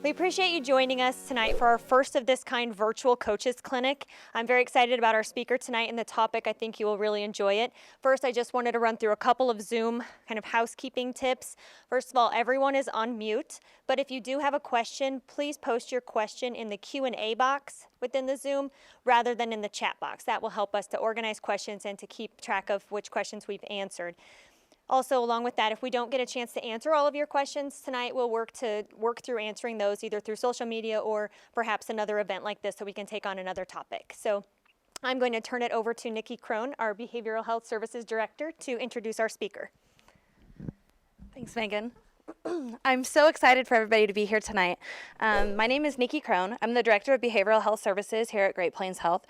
We appreciate you joining us tonight for our first of this kind virtual coaches clinic. I'm very excited about our speaker tonight and the topic. I think you will really enjoy it. First, I just wanted to run through a couple of Zoom kind of housekeeping tips. First of all, everyone is on mute, but if you do have a question, please post your question in the Q&A box within the Zoom rather than in the chat box. That will help us to organize questions and to keep track of which questions we've answered. Also, along with that, if we don't get a chance to answer all of your questions tonight, we'll work through answering those either through social media or perhaps another event like this so we can take on another topic. So I'm going to turn it over to Nikki Cron, our Behavioral Health Services Director, to introduce our speaker. Thanks, Megan. I'm so excited for everybody to be here tonight. My name is Nikki Cron. I'm the Director of Behavioral Health Services here at Great Plains Health.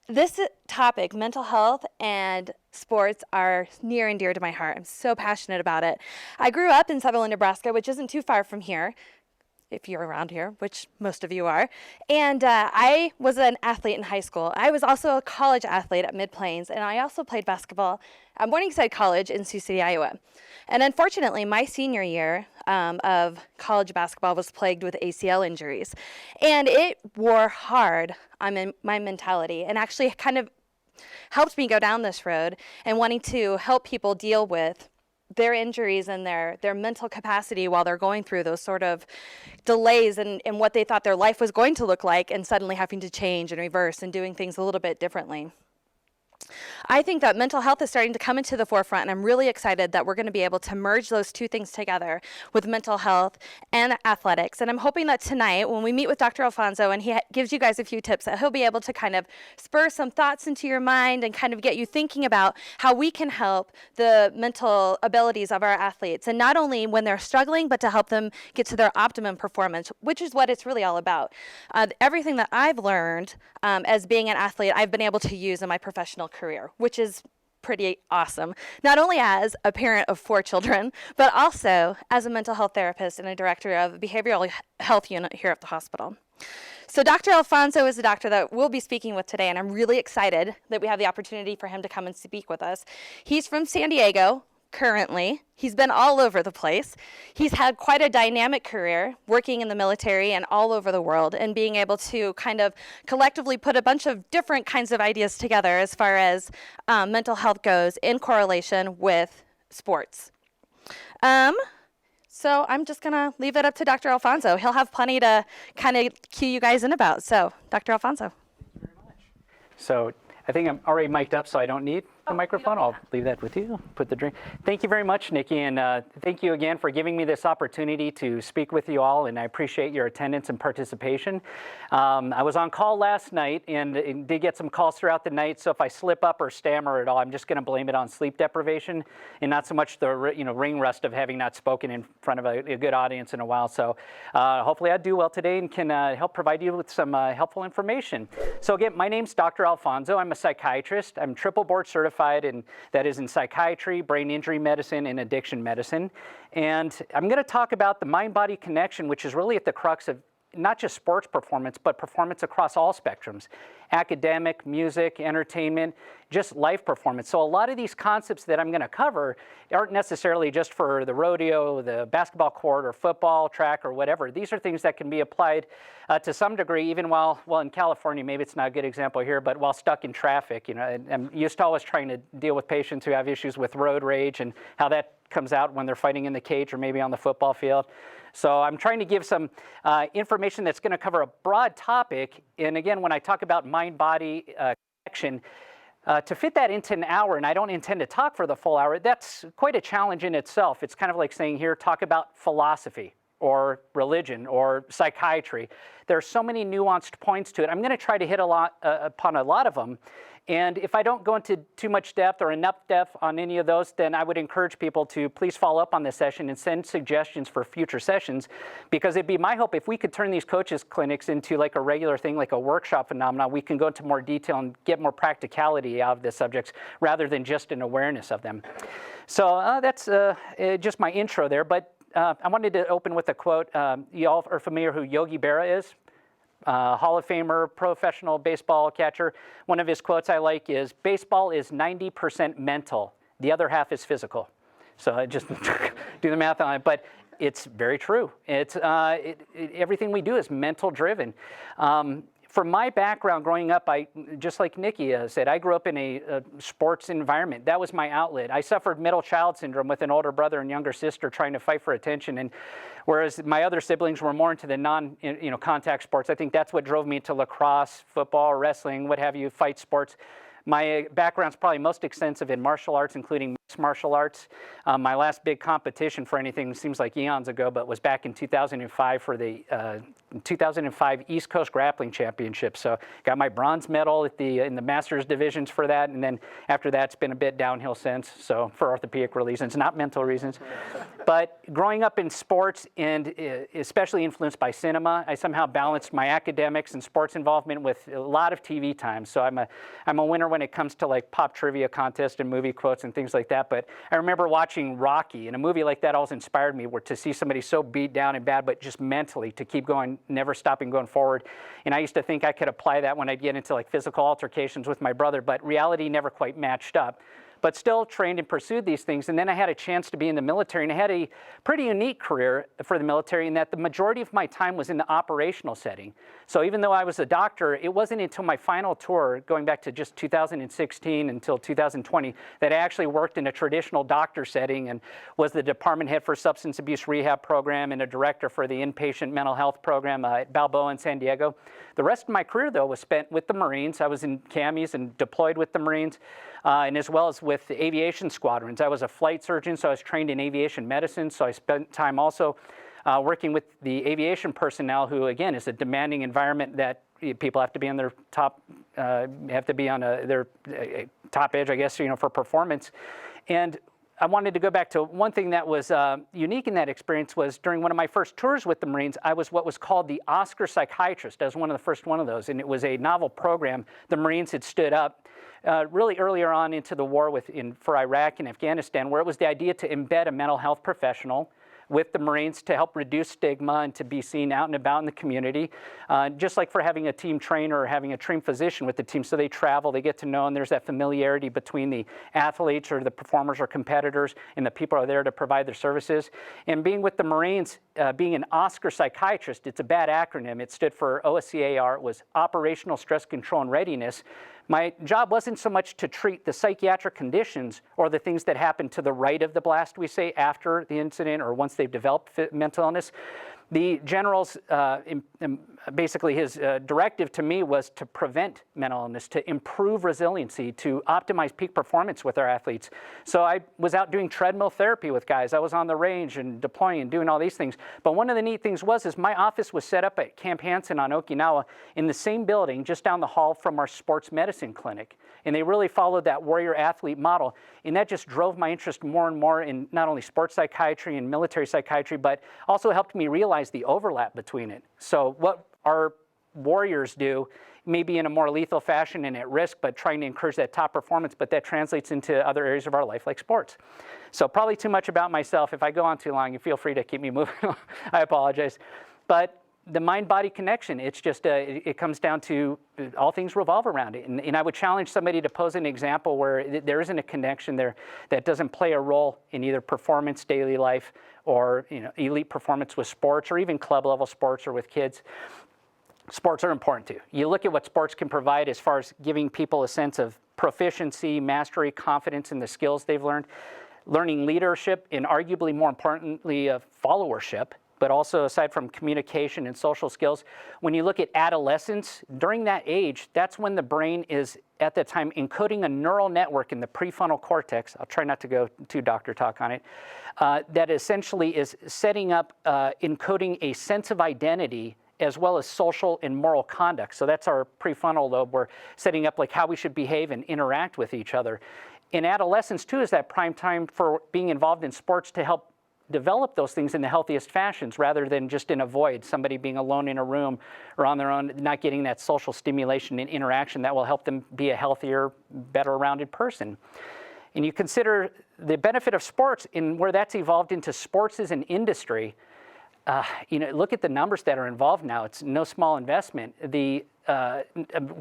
This topic, mental health and sports, are near and dear to my heart. I'm so passionate about it. I grew up in Sutherland, Nebraska, which isn't too far from here, if you're around here, which most of you are. And I was an athlete in high school. I was also a college athlete at Mid-Plains, and I also played basketball at Morningside College in Sioux City, Iowa. And unfortunately, my senior year of college basketball was plagued with ACL injuries. And it wore hard on my mentality and actually kind of helped me go down this road and wanting to help people deal with their injuries and their mental capacity while they're going through those sort of delays in what they thought their life was going to look like and suddenly having to change and reverse and doing things a little bit differently. I think that mental health is starting to come into the forefront, and I'm really excited that we're going to be able to merge those two things together with mental health and athletics. And I'm hoping that tonight, when we meet with Dr. Alfonzo and he gives you guys a few tips, that he'll be able to kind of spur some thoughts into your mind and kind of get you thinking about how we can help the mental abilities of our athletes, and not only when they're struggling, but to help them get to their optimum performance, which is what it's really all about. Everything that I've learned as being an athlete, I've been able to use in my professional career, which is pretty awesome. Not only as a parent of 4 children, but also as a mental health therapist and a director of a behavioral health unit here at the hospital. So Dr. Alfonzo is the doctor that we'll be speaking with today, and I'm really excited that we have the opportunity for him to come and speak with us. He's from San Diego. Currently, he's been all over the place. He's had quite a dynamic career working in the military and all over the world, and being able to kind of collectively put a bunch of different kinds of ideas together as far as mental health goes in correlation with sports. So I'm just going to leave it up to Dr. Alfonzo. He'll have plenty to kind of cue you guys in about. So, Dr. Alfonzo. Thank you very much. So I think I'm already mic'd up, so I don't need the microphone. I'll leave that with you. Put the drink. Thank you very much, Nikki, and thank you again for giving me this opportunity to speak with you all, and I appreciate your attendance and participation. I was on call last night and did get some calls throughout the night, so if I slip up or stammer at all, I'm just going to blame it on sleep deprivation and not so much the ring rust of having not spoken in front of a good audience in a while. So hopefully I do well today and can help provide you with some helpful information. So again, my name's Dr. Alfonzo. I'm a psychiatrist. I'm triple board certified, and that is in psychiatry, brain injury medicine, and addiction medicine. And I'm going to talk about the mind-body connection, which is really at the crux of not just sports performance, but performance across all spectrums: academic, music, entertainment, just life performance. So a lot of these concepts that I'm going to cover aren't necessarily just for the rodeo, the basketball court, or football, track, or whatever. These are things that can be applied to some degree, even while in California, maybe it's not a good example here, but while stuck in traffic. I'm used to always trying to deal with patients who have issues with road rage and how that comes out when they're fighting in the cage or maybe on the football field. So I'm trying to give some information that's going to cover a broad topic. And again, when I talk about mind-body connection, to fit that into an hour, and I don't intend to talk for the full hour, that's quite a challenge in itself. It's kind of like saying here, talk about philosophy or religion or psychiatry. There are so many nuanced points to it. I'm going to try to hit upon a lot of them. And if I don't go into too much depth or enough depth on any of those, then I would encourage people to please follow up on this session and send suggestions for future sessions, because it'd be my hope if we could turn these coaches clinics into like a regular thing, like a workshop phenomenon, we can go into more detail and get more practicality out of the subjects rather than just an awareness of them. So that's just my intro there, but I wanted to open with a quote. You all are familiar who Yogi Berra is? Hall of Famer, professional baseball catcher. One of his quotes I like is, "Baseball is 90% mental. The other half is physical." So I just do the math on it. But it's very true. It's everything we do is mental driven. From my background growing up, just like Nikki said, I grew up in a sports environment. That was my outlet. I suffered middle child syndrome with an older brother and younger sister trying to fight for attention. And whereas my other siblings were more into the contact sports, I think that's what drove me to lacrosse, football, wrestling, what have you, fight sports. My background's probably most extensive in martial arts, including mixed martial arts. My last big competition for anything seems like eons ago, but was back in 2005 for the 2005 East Coast Grappling Championship. So got my bronze medal at in the Masters divisions for that, and then after that, it's been a bit downhill since. So for orthopedic reasons, not mental reasons. But growing up in sports and especially influenced by cinema, I somehow balanced my academics and sports involvement with a lot of TV time. So I'm a winner when it comes to like pop trivia contests and movie quotes and things like that. But I remember watching Rocky, and a movie like that always inspired me, to see somebody so beat down and bad, but just mentally to keep going, never stopping going forward. And I used to think I could apply that when I'd get into like physical altercations with my brother, but reality never quite matched up. But still trained and pursued these things. And then I had a chance to be in the military, and I had a pretty unique career for the military in that the majority of my time was in the operational setting. So even though I was a doctor, it wasn't until my final tour, going back to just 2016 until 2020, that I actually worked in a traditional doctor setting and was the department head for substance abuse rehab program and a director for the inpatient mental health program at Balboa in San Diego. The rest of my career, though, was spent with the Marines. I was in CAMIs and deployed with the Marines, and as well as with the aviation squadrons. I was a flight surgeon, so I was trained in aviation medicine, so I spent time also working with the aviation personnel, who, again, is a demanding environment that people have to be on their top, have to be on their top edge, I guess, for performance. And I wanted to go back to one thing that was unique in that experience was during one of my first tours with the Marines, I was what was called the Oscar Psychiatrist. I was one of the first one of those, and it was a novel program the Marines had stood up really earlier on into the war for Iraq and Afghanistan, where it was the idea to embed a mental health professional with the Marines to help reduce stigma and to be seen out and about in the community, just like for having a team trainer or having a trained physician with the team. So they travel, they get to know, and there's that familiarity between the athletes or the performers or competitors and the people who are there to provide their services. And being with the Marines, being an Oscar Psychiatrist, it's a bad acronym. It stood for OSCAR. It was Operational Stress Control and Readiness. My job wasn't so much to treat the psychiatric conditions or the things that happen to the right of the blast, we say, after the incident or once they've developed mental illness. The general's, basically his directive to me was to prevent mental illness, to improve resiliency, to optimize peak performance with our athletes. So I was out doing treadmill therapy with guys. I was on the range and deploying and doing all these things. But one of the neat things is my office was set up at Camp Hansen on Okinawa in the same building just down the hall from our sports medicine clinic. And they really followed that warrior athlete model. And that just drove my interest more and more in not only sports psychiatry and military psychiatry, but also helped me realize the overlap between it. So what our warriors do, maybe in a more lethal fashion and at risk, but trying to encourage that top performance, but that translates into other areas of our life like sports. So probably too much about myself. If I go on too long, you feel free to keep me moving. I apologize. But the mind-body connection, it's just, it comes down to all things revolve around it. And I would challenge somebody to pose an example where there isn't a connection there that doesn't play a role in either performance, daily life, or elite performance with sports, or even club-level sports or with kids. Sports are important too. You look at what sports can provide as far as giving people a sense of proficiency, mastery, confidence in the skills they've learned, learning leadership, and arguably more importantly, followership. But also, aside from communication and social skills, when you look at adolescence, during that age, that's when the brain is, at that time, encoding a neural network in the prefrontal cortex. I'll try not to go too doctor talk on it. That essentially is setting up, encoding a sense of identity as well as social and moral conduct. So that's our prefrontal lobe. We're setting up like how we should behave and interact with each other. In adolescence, too, is that prime time for being involved in sports to help develop those things in the healthiest fashions rather than just in a void, somebody being alone in a room or on their own, not getting that social stimulation and interaction that will help them be a healthier, better rounded person. And you consider the benefit of sports and where that's evolved into sports as an industry. look at the numbers that are involved now. It's no small investment. The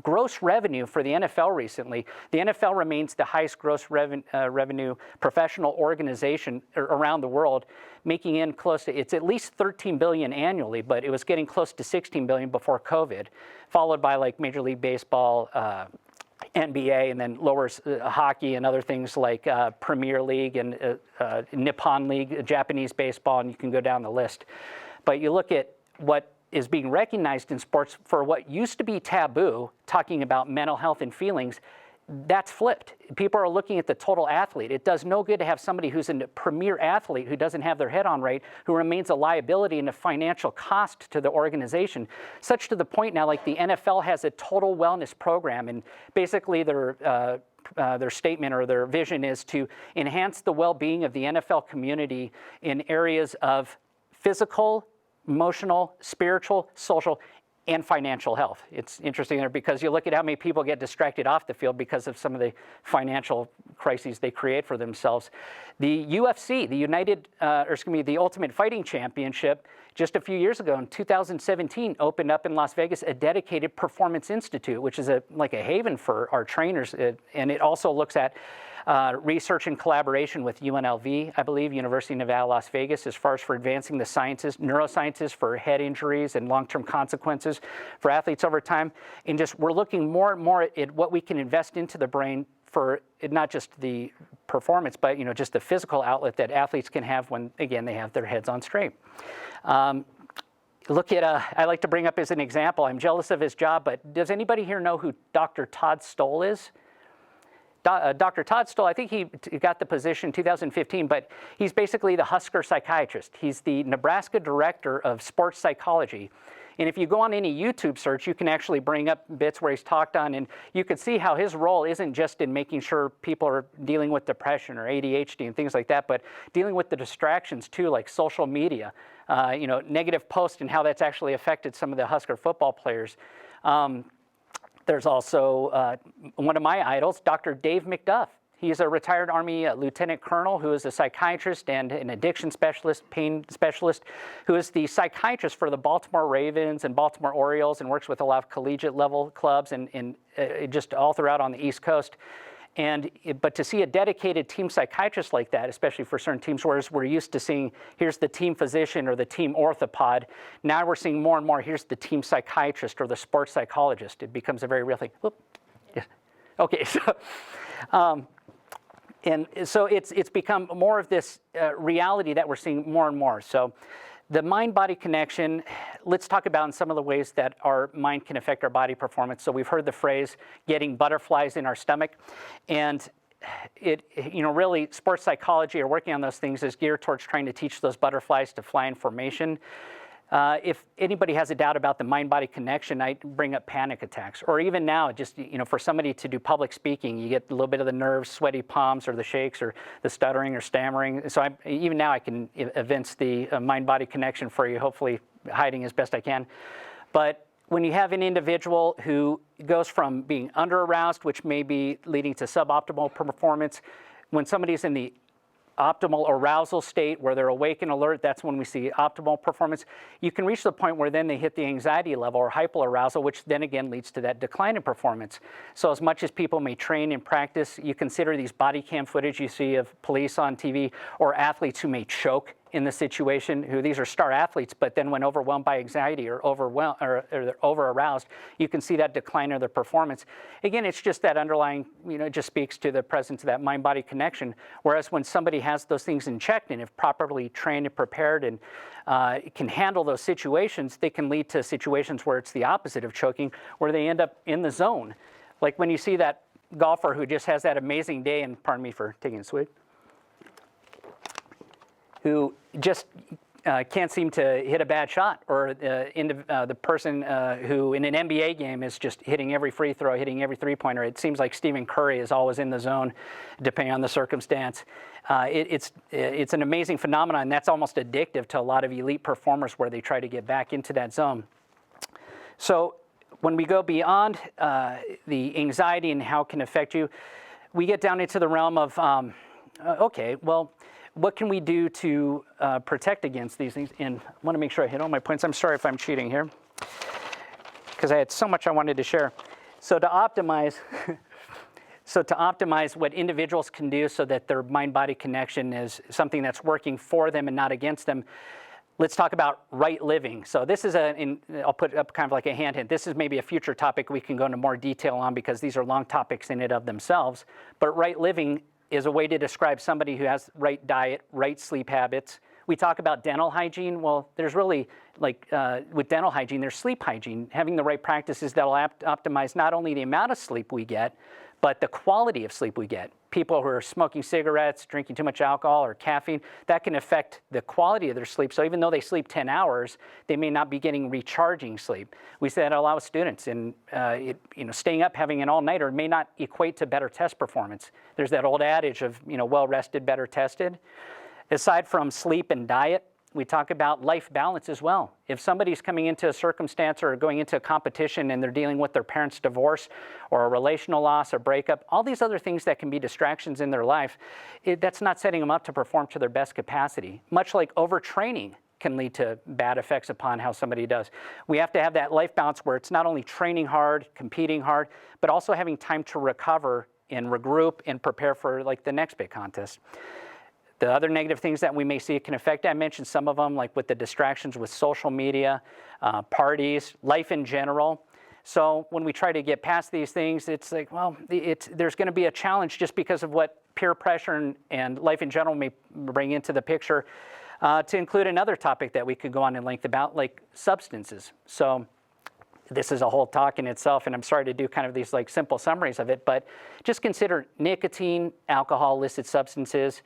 gross revenue for the NFL recently, the NFL remains the highest gross revenue professional organization around the world, making in close to, it's at least 13 billion annually, but it was getting close to 16 billion before COVID, followed by like Major League Baseball, NBA, and then lowers hockey and other things like Premier League and Nippon League, Japanese baseball, and you can go down the list. But you look at what is being recognized in sports for what used to be taboo, talking about mental health and feelings, that's flipped. People are looking at the total athlete. It does no good to have somebody who's a premier athlete who doesn't have their head on right, who remains a liability and a financial cost to the organization, such to the point now like the NFL has a total wellness program, and basically their statement or their vision is to enhance the well-being of the NFL community in areas of physical, emotional, spiritual, social, and financial health. It's interesting there because you look at how many people get distracted off the field because of some of the financial crises they create for themselves. The UFC, the Ultimate Fighting Championship, just a few years ago in 2017, opened up in Las Vegas a dedicated performance institute, which is like a haven for our trainers, and it also looks at research and collaboration with UNLV, I believe, University of Nevada, Las Vegas, as far as for advancing the sciences, neurosciences for head injuries and long-term consequences for athletes over time. And just we're looking more and more at what we can invest into the brain for not just the performance, but just the physical outlet that athletes can have when, again, they have their heads on straight. Look at, I like to bring up as an example, I'm jealous of his job, but does anybody here know who Dr. Todd Stoll is? Dr. Todd Stoll, I think he got the position in 2015, but he's basically the Husker psychiatrist. He's the Nebraska director of sports psychology. And if you go on any YouTube search, you can actually bring up bits where he's talked on, and you can see how his role isn't just in making sure people are dealing with depression or ADHD and things like that, but dealing with the distractions too, like social media, negative posts and how that's actually affected some of the Husker football players. There's also one of my idols, Dr. Dave McDuff. He's a retired Army lieutenant colonel who is a psychiatrist and an addiction specialist, pain specialist, who is the psychiatrist for the Baltimore Ravens and Baltimore Orioles and works with a lot of collegiate level clubs and just all throughout on the East Coast. But to see a dedicated team psychiatrist like that, especially for certain teams, whereas we're used to seeing, here's the team physician or the team orthopod, now we're seeing more and more, here's the team psychiatrist or the sports psychologist. It becomes a very real thing. Whoop. Yeah. Okay, so it's become more of this reality that we're seeing more and more. So the mind-body connection, let's talk about in some of the ways that our mind can affect our body performance. So we've heard the phrase getting butterflies in our stomach, and really sports psychology or working on those things is geared towards trying to teach those butterflies to fly in formation. If anybody has a doubt about the mind-body connection, I bring up panic attacks. Or even now, just for somebody to do public speaking, you get a little bit of the nerves, sweaty palms, or the shakes, or the stuttering or stammering. So even now I can evince the mind-body connection for you, hopefully hiding as best I can. But when you have an individual who goes from being under-aroused, which may be leading to suboptimal performance, when somebody's in the optimal arousal state where they're awake and alert, that's when we see optimal performance. You can reach the point where then they hit the anxiety level or hyperarousal, which then again leads to that decline in performance. So as much as people may train and practice, you consider theyese body cam footage you see of police on TV or athletes who may choke in the situation, who these are star athletes, but then when overwhelmed by anxiety or they're over-aroused, you can see that decline of their performance. Again, it's just that underlying, it just speaks to the presence of that mind-body connection. Whereas when somebody has those things in check and if properly trained and prepared and can handle those situations, they can lead to situations where it's the opposite of choking, where they end up in the zone. Like when you see that golfer who just has that amazing day, and pardon me for taking a swig, who just can't seem to hit a bad shot, or the person who in an NBA game is just hitting every free throw, hitting every three-pointer. It seems like Stephen Curry is always in the zone, depending on the circumstance. It's an amazing phenomenon, and that's almost addictive to a lot of elite performers where they try to get back into that zone. So when we go beyond the anxiety and how it can affect you, we get down into the realm of, okay, well, what can we do to protect against these things? And I want to make sure I hit all my points. I'm sorry if I'm cheating here, because I had so much I wanted to share. So to optimize, what individuals can do so that their mind-body connection is something that's working for them and not against them, let's talk about right living. So this is I'll put up kind of like a hand hint. This is maybe a future topic we can go into more detail on, because these are long topics in and of themselves. But right living is a way to describe somebody who has right diet, right sleep habits. We talk about dental hygiene. Well, there's really, like with dental hygiene, there's sleep hygiene. Having the right practices that will optimize not only the amount of sleep we get, but the quality of sleep we get. People who are smoking cigarettes, drinking too much alcohol or caffeine, that can affect the quality of their sleep. So even though they sleep 10 hours, they may not be getting recharging sleep. We say that a lot with students, and staying up, having an all-nighter may not equate to better test performance. There's that old adage of, well-rested, better tested. Aside from sleep and diet, we talk about life balance as well. If somebody's coming into a circumstance or going into a competition and they're dealing with their parents' divorce or a relational loss or breakup, all these other things that can be distractions in their life, that's not setting them up to perform to their best capacity. Much like overtraining can lead to bad effects upon how somebody does. We have to have that life balance where it's not only training hard, competing hard, but also having time to recover and regroup and prepare for like the next big contest. The other negative things that we may see can affect, I mentioned some of them, like with the distractions with social media, parties, life in general. So when we try to get past these things, it's like, well, there's going to be a challenge just because of what peer pressure and life in general may bring into the picture, to include another topic that we could go on in length about, like substances. So this is a whole talk in itself, and I'm sorry to do kind of these like simple summaries of it, but just consider nicotine, alcohol, illicit substances,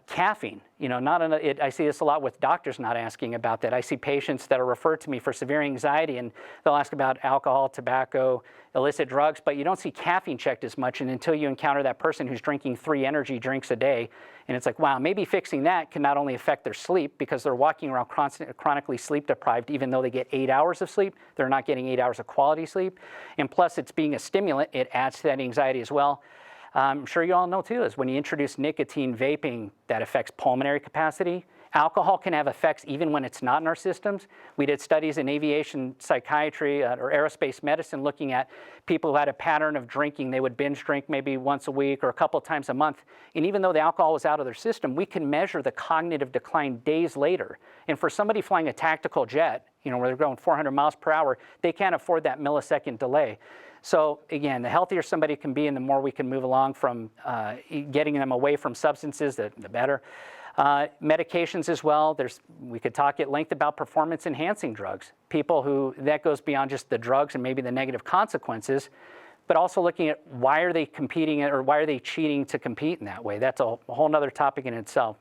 caffeine. I see this a lot with doctors not asking about that. I see patients that are referred to me for severe anxiety, and they'll ask about alcohol, tobacco, illicit drugs, but you don't see caffeine checked as much, and until you encounter that person who's drinking 3 energy drinks a day, and it's like, wow, maybe fixing that can not only affect their sleep, because they're walking around chronically sleep deprived, even though they get 8 hours of sleep, they're not getting 8 hours of quality sleep, and plus it's being a stimulant, it adds to that anxiety as well. I'm sure you all know too, is when you introduce nicotine vaping, that affects pulmonary capacity. Alcohol can have effects even when it's not in our systems. We did studies in aviation psychiatry or aerospace medicine looking at people who had a pattern of drinking. They would binge drink maybe once a week or a couple of times a month. And even though the alcohol was out of their system, we can measure the cognitive decline days later. And for somebody flying a tactical jet, where they're going 400 miles per hour, they can't afford that millisecond delay. So again, the healthier somebody can be and the more we can move along from getting them away from substances, the better. Medications as well. We could talk at length about performance enhancing drugs. People who, that goes beyond just the drugs and maybe the negative consequences, but also looking at why are they competing or why are they cheating to compete in that way. That's a whole other topic in itself.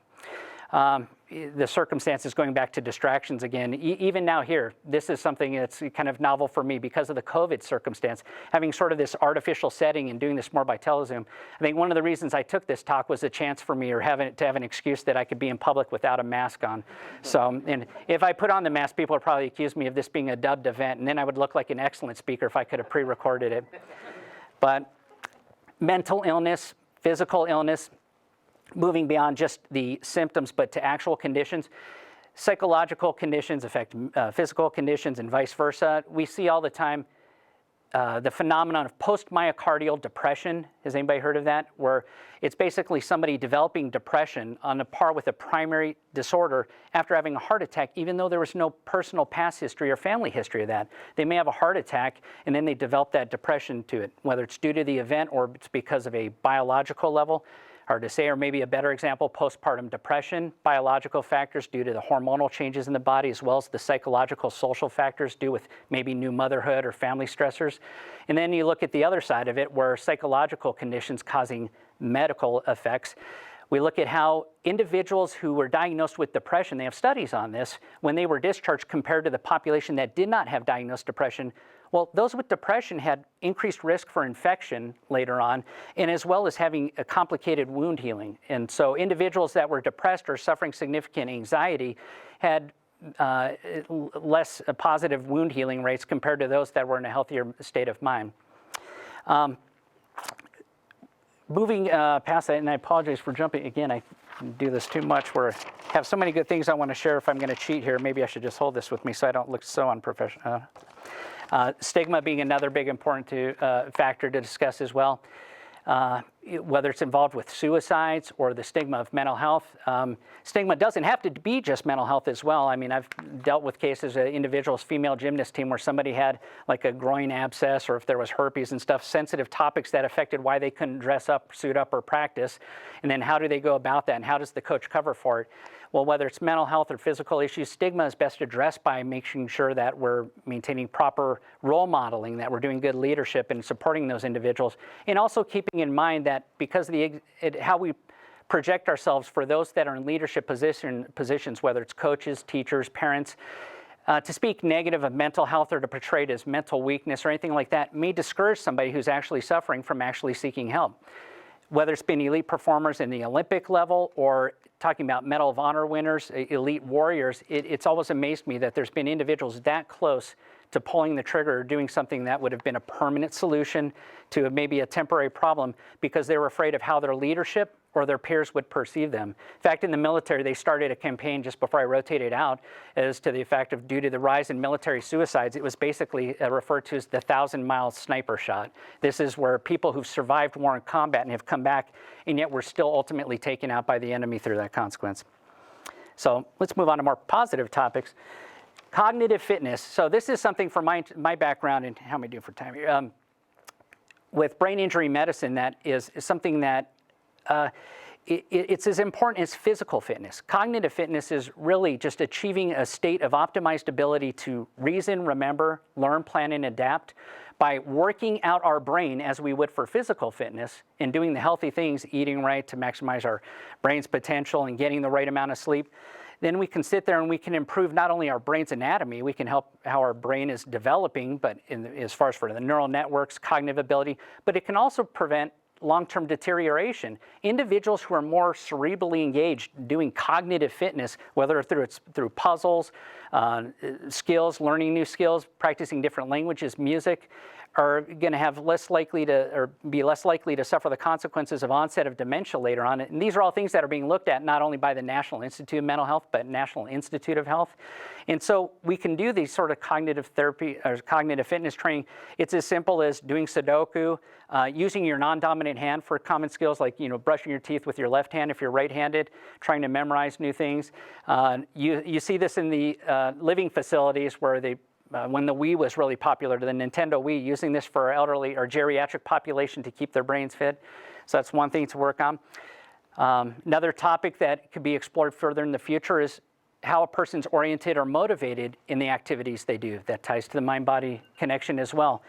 The circumstances, going back to distractions again, even now here, this is something that's kind of novel for me because of the COVID circumstance, having sort of this artificial setting and doing this more by telezoom. I think one of the reasons I took this talk was a chance for me to have an excuse that I could be in public without a mask on. So, and if I put on the mask, people would probably accuse me of this being a dubbed event, and then I would look like an excellent speaker if I could have pre-recorded it. But mental illness, physical illness, moving beyond just the symptoms, but to actual conditions. Psychological conditions affect physical conditions and vice versa. We see all the time the phenomenon of post-myocardial depression. Has anybody heard of that? Where it's basically somebody developing depression on a par with a primary disorder after having a heart attack, even though there was no personal past history or family history of that. They may have a heart attack and then they develop that depression to it, whether it's due to the event or it's because of a biological level. Hard to say, or maybe a better example, postpartum depression, biological factors due to the hormonal changes in the body, as well as the psychological, social factors due with maybe new motherhood or family stressors. And then you look at the other side of it, where psychological conditions causing medical effects. We look at how individuals who were diagnosed with depression, they have studies on this, when they were discharged compared to the population that did not have diagnosed depression. Well, those with depression had increased risk for infection later on, and as well as having a complicated wound healing. And so individuals that were depressed or suffering significant anxiety had less positive wound healing rates compared to those that were in a healthier state of mind. Moving past that, and I apologize for jumping again, I do this too much. We have so many good things I want to share. If I'm going to cheat here, maybe I should just hold this with me so I don't look so unprofessional. Stigma being another big important factor to discuss as well. Whether it's involved with suicides or the stigma of mental health. Stigma doesn't have to be just mental health as well. I mean, I've dealt with cases, individuals, female gymnast team, where somebody had like a groin abscess, or if there was herpes and stuff, sensitive topics that affected why they couldn't dress up, suit up, or practice. And then how do they go about that, and how does the coach cover for it? Well, whether it's mental health or physical issues, stigma is best addressed by making sure that we're maintaining proper role modeling, that we're doing good leadership and supporting those individuals, and also keeping in mind that because of how we project ourselves for those that are in leadership positions, whether it's coaches, teachers, parents, to speak negative of mental health or to portray it as mental weakness or anything like that may discourage somebody who's actually suffering from actually seeking help. Whether it's been elite performers in the Olympic level or talking about Medal of Honor winners, elite warriors, it's always amazed me that there's been individuals that close to pulling the trigger or doing something that would have been a permanent solution to maybe a temporary problem because they were afraid of how their leadership or their peers would perceive them. In fact, in the military, they started a campaign just before I rotated out as to the effect of, due to the rise in military suicides, it was basically referred to as the 1,000-mile sniper shot. This is where people who've survived war and combat and have come back, and yet we're still ultimately taken out by the enemy through that consequence. So let's move on to more positive topics. Cognitive fitness. So this is something from my background, and how am I doing for time here? With brain injury medicine, that is something that it's as important as physical fitness. Cognitive fitness is really just achieving a state of optimized ability to reason, remember, learn, plan, and adapt by working out our brain as we would for physical fitness and doing the healthy things, eating right to maximize our brain's potential and getting the right amount of sleep. Then we can sit there and we can improve not only our brain's anatomy, we can help how our brain is developing, but as far as for the neural networks, cognitive ability, but it can also prevent long-term deterioration. Individuals who are more cerebrally engaged doing cognitive fitness, whether through puzzles, skills, learning new skills, practicing different languages, music, are going to have be less likely to suffer the consequences of onset of dementia later on. And these are all things that are being looked at not only by the National Institute of Mental Health, but National Institute of Health. And so we can do these sort of cognitive therapy or cognitive fitness training. It's as simple as doing Sudoku, using your non-dominant hand for common skills like brushing your teeth with your left hand if you're right-handed, trying to memorize new things. You see this in the living facilities where they when the Wii was really popular, the Nintendo Wii, using this for our elderly or geriatric population to keep their brains fit. So that's one thing to work on. Another topic that could be explored further in the future is how a person's oriented or motivated in the activities they do. That ties to the mind-body connection as well.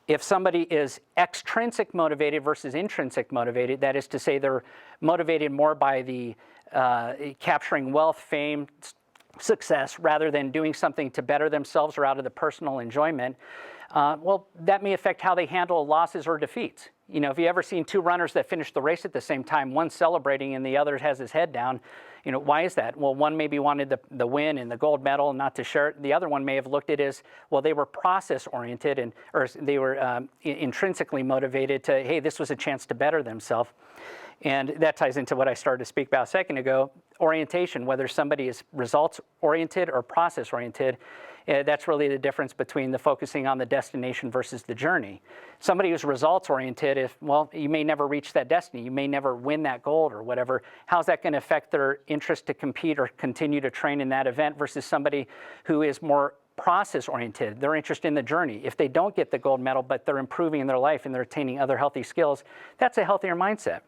If somebody is extrinsic motivated versus intrinsic motivated, that is to say they're motivated more by the capturing wealth, fame, success rather than doing something to better themselves or out of the personal enjoyment, well, that may affect how they handle losses or defeats. If you ever seen two runners that finish the race at the same time, one celebrating and the other has his head down, why is that? Well, one maybe wanted the win and the gold medal and not to share it. The other one may have looked at it as, well, they were process-oriented or they were intrinsically motivated to, hey, this was a chance to better themselves. And that ties into what I started to speak about a second ago, orientation, whether somebody is results-oriented or process-oriented. That's really the difference between the focusing on the destination versus the journey. Somebody who's results-oriented, you may never reach that destiny. You may never win that gold or whatever. How's that going to affect their interest to compete or continue to train in that event versus somebody who is more process-oriented, they're interested in the journey. If they don't get the gold medal, but they're improving in their life and they're attaining other healthy skills, that's a healthier mindset.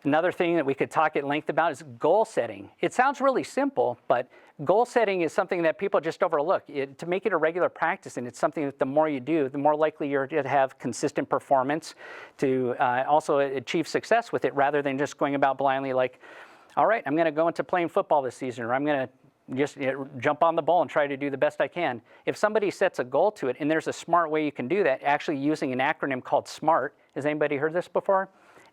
Another thing that we could talk at length about is goal setting. It sounds really simple, but goal setting is something that people just overlook. To make it a regular practice, and it's something that the more you do, the more likely you're to have consistent performance, to also achieve success with it, rather than just going about blindly like, all right, I'm going to go into playing football this season, or I'm going to just jump on the ball and try to do the best I can. If somebody sets a goal to it, and there's a smart way you can do that, actually using an acronym called SMART. Has anybody heard this before?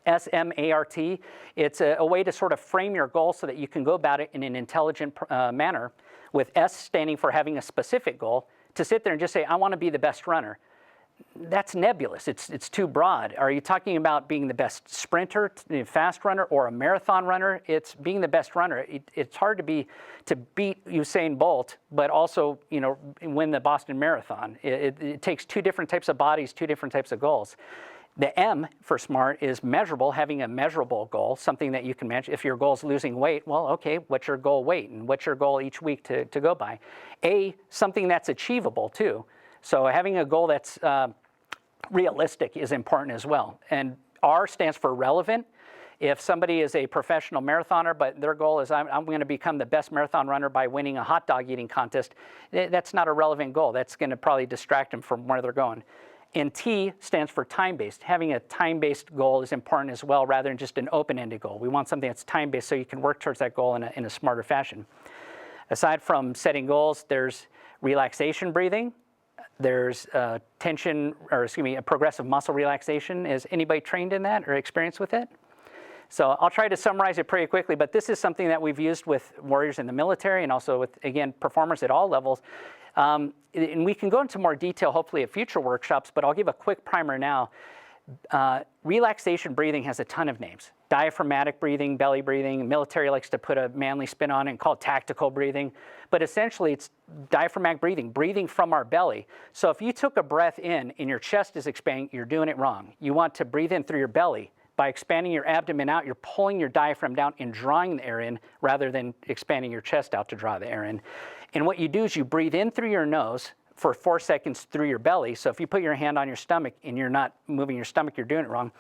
SMART. It's a way to sort of frame your goal so that you can go about it in an intelligent manner, with S standing for having a specific goal, to sit there and just say, I want to be the best runner. that's nebulous. It's too broad. Are you talking about being the best sprinter, fast runner, or a marathon runner? It's being the best runner. It's hard to beat Usain Bolt, but also win the Boston Marathon. It takes two different types of bodies, two different types of goals. The M for SMART is measurable, having a measurable goal, something that you can measure. If your goal is losing weight, well, okay, what's your goal weight, and what's your goal each week to go by? A, something that's achievable too. So having a goal that's realistic is important as well. And R stands for relevant. If somebody is a professional marathoner, but their goal is I'm going to become the best marathon runner by winning a hot dog eating contest, that's not a relevant goal. That's going to probably distract them from where they're going. And T stands for time-based. Having a time-based goal is important as well, rather than just an open-ended goal. We want something that's time-based so you can work towards that goal in a smarter fashion. Aside from setting goals, there's relaxation breathing. There's a progressive muscle relaxation. Is anybody trained in that or experienced with it? So I'll try to summarize it pretty quickly, but this is something that we've used with warriors in the military and also with, again, performers at all levels. And we can go into more detail, hopefully, at future workshops, but I'll give a quick primer now. Relaxation breathing has a ton of names. Diaphragmatic breathing, belly breathing. Military likes to put a manly spin on it and call it tactical breathing. But essentially, it's diaphragmatic breathing, breathing from our belly. So if you took a breath in and your chest is expanding, you're doing it wrong. You want to breathe in through your belly. By expanding your abdomen out, you're pulling your diaphragm down and drawing the air in rather than expanding your chest out to draw the air in. And what you do is you breathe in through your nose for 4 seconds through your belly. So if you put your hand on your stomach and you're not moving your stomach, you're doing it wrong.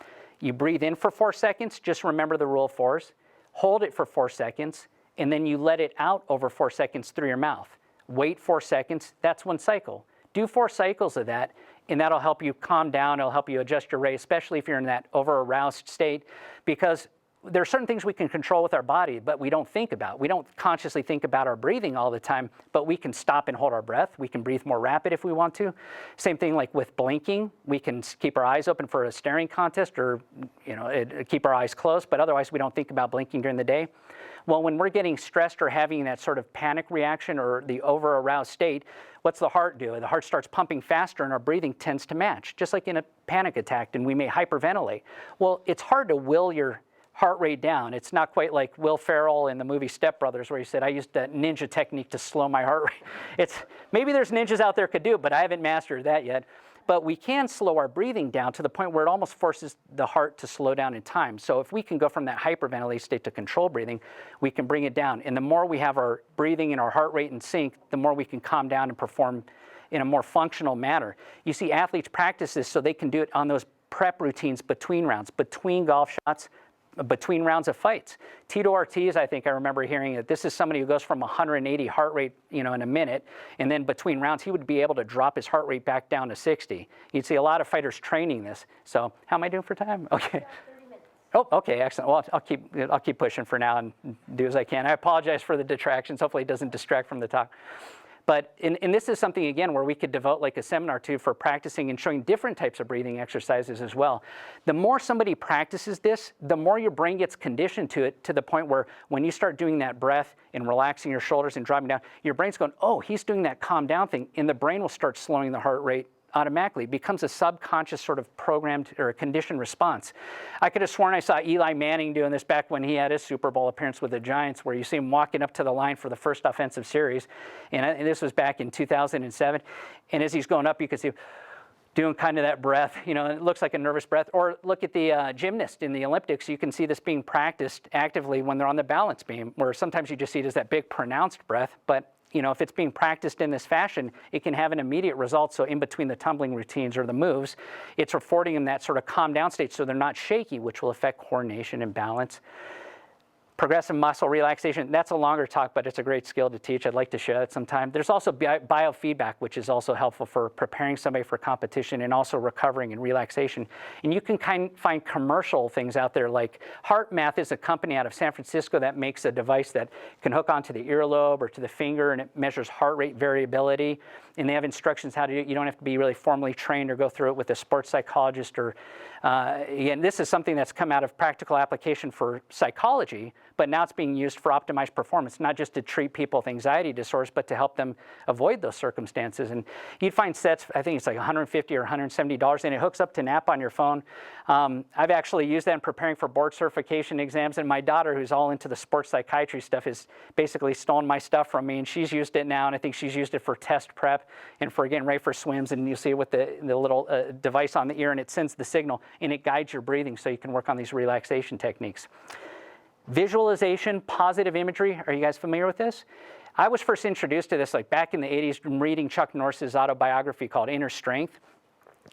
You breathe in for 4 seconds, just remember the rule of fours. Hold it for 4 seconds, and then you let it out over 4 seconds through your mouth. Wait 4 seconds, that's one cycle. Do 4 cycles of that, and that'll help you calm down, it'll help you adjust your rate, especially if you're in that over-aroused state, because there are certain things we can control with our body, but we don't think about. We don't consciously think about our breathing all the time, but we can stop and hold our breath. We can breathe more rapid if we want to. Same thing like with blinking. We can keep our eyes open for a staring contest or keep our eyes closed, but otherwise we don't think about blinking during the day. Well, when we're getting stressed or having that sort of panic reaction or the over-aroused state, what's the heart do? The heart starts pumping faster and our breathing tends to match, just like in a panic attack, and we may hyperventilate. Well, it's hard to will your heart rate down. It's not quite like Will Ferrell in the movie Step Brothers, where he said, I used that ninja technique to slow my heart rate. Maybe there's ninjas out there could do it, but I haven't mastered that yet. But we can slow our breathing down to the point where it almost forces the heart to slow down in time. So if we can go from that hyperventilated state to controlled breathing, we can bring it down. And the more we have our breathing and our heart rate in sync, the more we can calm down and perform in a more functional manner. You see athletes practice this so they can do it on those prep routines between rounds, between golf shots, between rounds of fights. Tito Ortiz, I think I remember hearing that this is somebody who goes from 180 heart rate, in a minute, and then between rounds he would be able to drop his heart rate back down to 60. You'd see a lot of fighters training this. So how am I doing for time? Okay. Oh, okay, excellent. Well, I'll keep pushing for now and do as I can. I apologize for the detractions. Hopefully it doesn't distract from the talk. But and this is something, again, where we could devote like a seminar to for practicing and showing different types of breathing exercises as well. The more somebody practices this, the more your brain gets conditioned to it, to the point where when you start doing that breath and relaxing your shoulders and dropping down, your brain's going, oh, he's doing that calm down thing, and the brain will start slowing the heart rate automatically. It becomes a subconscious sort of programmed or a conditioned response. I could have sworn I saw Eli Manning doing this back when he had his Super Bowl appearance with the Giants, where you see him walking up to the line for the first offensive series. And this was back in 2007. And as he's going up, you can see doing kind of that breath, it looks like a nervous breath. Or look at the gymnast in the Olympics. You can see this being practiced actively when they're on the balance beam, where sometimes you just see it as that big pronounced breath, but if it's being practiced in this fashion, it can have an immediate result. So in between the tumbling routines or the moves, it's affording them that sort of calm down state so they're not shaky, which will affect coordination and balance. Progressive muscle relaxation, that's a longer talk, but it's a great skill to teach. I'd like to share that sometime. There's also biofeedback, which is also helpful for preparing somebody for competition and also recovering and relaxation. And you can find commercial things out there, like HeartMath is a company out of San Francisco that makes a device that can hook onto the earlobe or to the finger, and it measures heart rate variability. And they have instructions how to do it. You don't have to be really formally trained or go through it with a sports psychologist. Or again, this is something that's come out of practical application for psychology, but now it's being used for optimized performance, not just to treat people with anxiety disorders, but to help them avoid those circumstances. And you'd find sets, I think it's like $150 or $170, and it hooks up to an app on your phone. I've actually used that in preparing for board certification exams, and my daughter, who's all into the sports psychiatry stuff, has basically stolen my stuff from me, and she's used it now, and I think she's used it for test prep and for getting ready for swims, and you'll see it with the little device on the ear, and it sends the signal, and it guides your breathing so you can work on these relaxation techniques. Visualization, positive imagery, are you guys familiar with this? I was first introduced to this like back in the 80s reading Chuck Norris's autobiography called Inner Strength,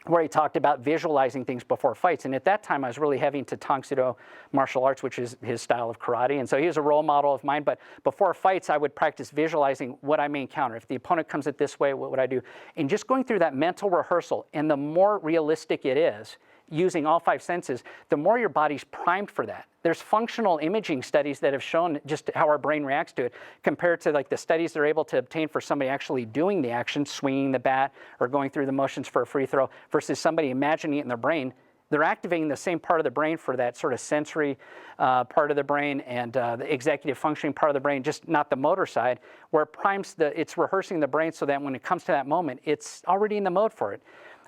where he talked about visualizing things before fights. And at that time, I was really heavy into Tang Soo Do martial arts, which is his style of karate. And so he was a role model of mine. But before fights, I would practice visualizing what I may encounter. If the opponent comes at this way, what would I do? And just going through that mental rehearsal, and the more realistic it is, using all 5 senses, the more your body's primed for that. There's functional imaging studies that have shown just how our brain reacts to it compared to like the studies they're able to obtain for somebody actually doing the action, swinging the bat or going through the motions for a free throw versus somebody imagining it in their brain. They're activating the same part of the brain for that sort of sensory part of the brain and the executive functioning part of the brain, just not the motor side, where it primes it's rehearsing the brain so that when it comes to that moment, it's already in the mode for it.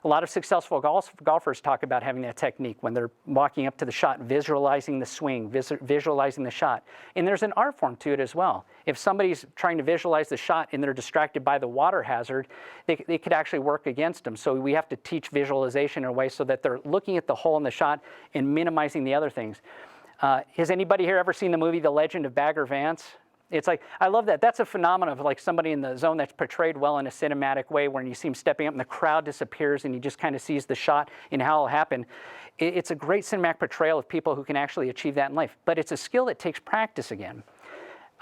A lot of successful golfers talk about having that technique when they're walking up to the shot, visualizing the swing, visualizing the shot. And there's an art form to it as well. If somebody's trying to visualize the shot and they're distracted by the water hazard, they could actually work against them. So we have to teach visualization in a way so that they're looking at the hole in the shot and minimizing the other things. Has anybody here ever seen the movie The Legend of Bagger Vance? It's like, I love that. That's a phenomenon of like somebody in the zone that's portrayed well in a cinematic way when you see him stepping up and the crowd disappears and he just kind of sees the shot and how it'll happen. It's a great cinematic portrayal of people who can actually achieve that in life. But it's a skill that takes practice again.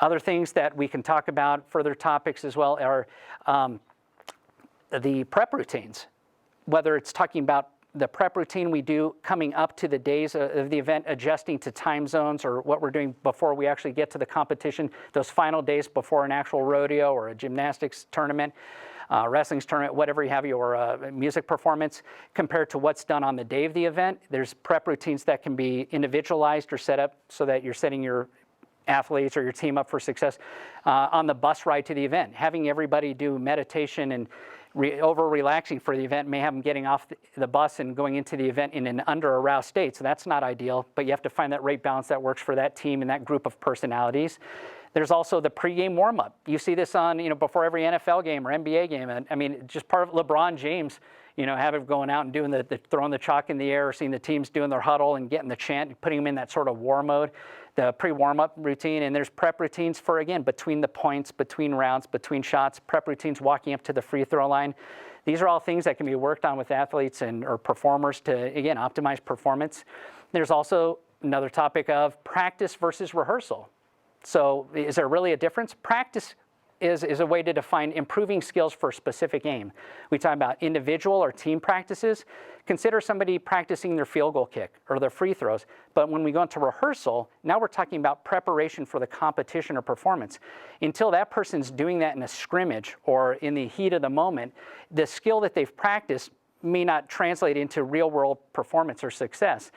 Other things that we can talk about, further topics as well, are the prep routines. Whether it's talking about the prep routine we do coming up to the days of the event, adjusting to time zones, or what we're doing before we actually get to the competition, those final days before an actual rodeo or a gymnastics tournament, wrestling tournament, whatever you have, or a music performance, compared to what's done on the day of the event. There's prep routines that can be individualized or set up so that you're setting your athletes or your team up for success on the bus ride to the event. Having everybody do meditation and over-relaxing for the event may have them getting off the bus and going into the event in an under-aroused state, so that's not ideal, but you have to find that right balance that works for that team and that group of personalities. There's also the pregame warm-up. You see this on, before every NFL game or NBA game. And I mean, just part of LeBron James, have him going out and doing the throwing the chalk in the air, or seeing the teams doing their huddle and getting the chant, putting them in that sort of war mode, the pre-warm-up routine. And there's prep routines for, again, between the points, between rounds, between shots, prep routines walking up to the free throw line. These are all things that can be worked on with athletes or performers to, again, optimize performance. There's also another topic of practice versus rehearsal. So is there really a difference? Practice is a way to define improving skills for a specific aim. We talk about individual or team practices. Consider somebody practicing their field goal kick or their free throws. But when we go into rehearsal, now we're talking about preparation for the competition or performance. Until that person's doing that in a scrimmage or in the heat of the moment, the skill that they've practiced may not translate into real-world performance or success.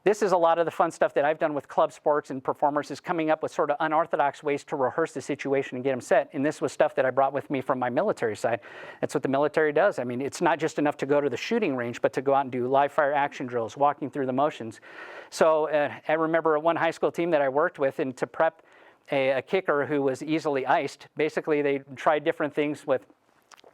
This is a lot of the fun stuff that I've done with club sports and performers, is coming up with sort of unorthodox ways to rehearse the situation and get them set. And this was stuff that I brought with me from my military side. That's what the military does. I mean, it's not just enough to go to the shooting range, but to go out and do live fire action drills, walking through the motions. So I remember one high school team that I worked with, and to prep a kicker who was easily iced, basically they tried different things with,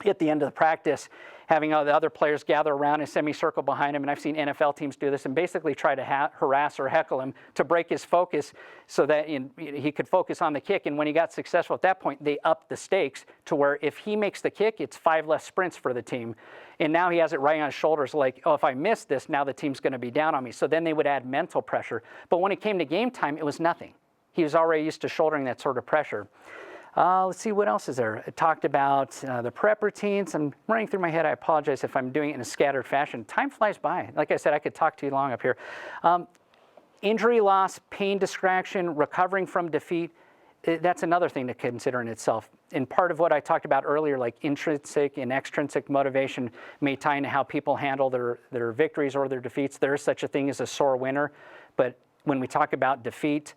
at the end of the practice, having all the other players gather around in a semicircle behind him, and I've seen NFL teams do this, and basically try to harass or heckle him to break his focus so that he could focus on the kick. And when he got successful at that point, they upped the stakes to where if he makes the kick, it's 5 less sprints for the team. And now he has it right on his shoulders, like, oh, if I miss this, now the team's going to be down on me. So then they would add mental pressure. But when it came to game time, it was nothing. He was already used to shouldering that sort of pressure. Let's see, what else is there? It talked about the prep routines. I'm running through my head. I apologize if I'm doing it in a scattered fashion. Time flies by. Like I said, I could talk too long up here. Injury loss, pain distraction, recovering from defeat, that's another thing to consider in itself. And part of what I talked about earlier, like intrinsic and extrinsic motivation, may tie into how people handle their victories or their defeats. There is such a thing as a sore winner. But when we talk about defeat,